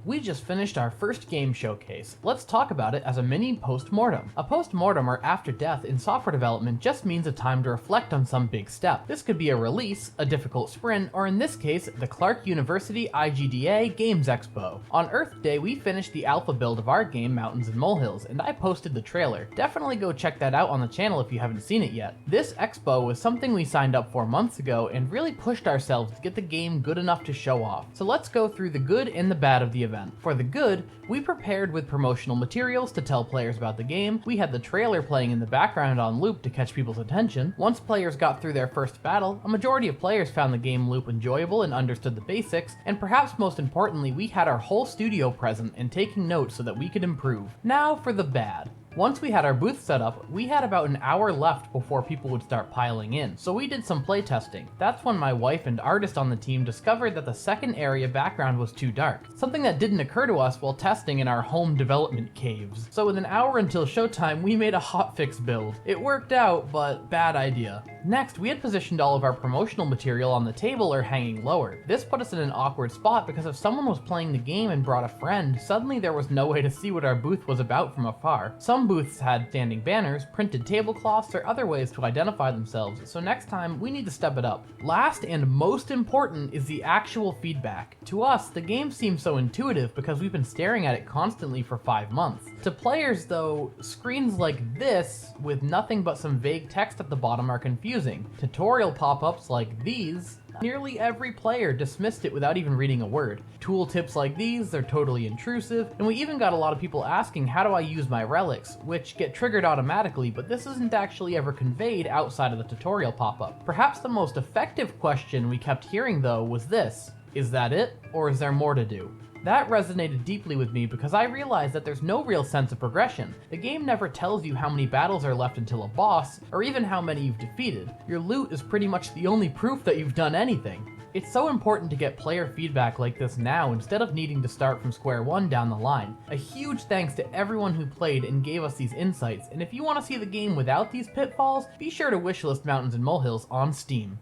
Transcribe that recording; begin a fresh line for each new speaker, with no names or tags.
We just finished our first game showcase. Let's talk about it as a mini post-mortem. A post-mortem, or after death, in software development just means a time to reflect on some big step. This could be a release, a difficult sprint, or in this case, the Clark University IGDA Games Expo. On Earth Day, we finished the alpha build of our game Mountains and Molehills, and I posted the trailer. Definitely go check that out on the channel if you haven't seen it yet. This expo was something we signed up for months ago and really pushed ourselves to get the game good enough to show off. So let's go through the good and the bad of the event. For the good, we prepared with promotional materials to tell players about the game. We had the trailer playing in the background on loop to catch people's attention. Once players got through their first battle, a majority of players found the game loop enjoyable and understood the basics, and perhaps most importantly, we had our whole studio present and taking notes so that we could improve. Now for the bad. Once we had our booth set up, we had about an hour left before people would start piling in, so we did some playtesting. That's when my wife and artist on the team discovered that the second area background was too dark, something that didn't occur to us while testing in our home development caves. So with an hour until showtime, we made a hotfix build. It worked out, but bad idea. Next, we had positioned all of our promotional material on the table or hanging lower. This put us in an awkward spot because if someone was playing the game and brought a friend, suddenly there was no way to see what our booth was about from afar. Some booths had standing banners, printed tablecloths, or other ways to identify themselves, so next time we need to step it up. Last and most important is the actual feedback. To us, the game seems so intuitive because we've been staring at it constantly for 5 months. To players though, screens like this, with nothing but some vague text at the bottom, are confusing. Tutorial pop-ups like these, nearly every player dismissed it without even reading a word. Tool tips like these, they're totally intrusive, and we even got a lot of people asking how do I use my relics, which get triggered automatically, but this isn't actually ever conveyed outside of the tutorial pop-up. Perhaps the most effective question we kept hearing though was this: is that it, or is there more to do? That resonated deeply with me because I realized that there's no real sense of progression. The game never tells you how many battles are left until a boss, or even how many you've defeated. Your loot is pretty much the only proof that you've done anything. It's so important to get player feedback like this now instead of needing to start from square one down the line. A huge thanks to everyone who played and gave us these insights, and if you want to see the game without these pitfalls, be sure to wishlist Mountains and Molehills on Steam.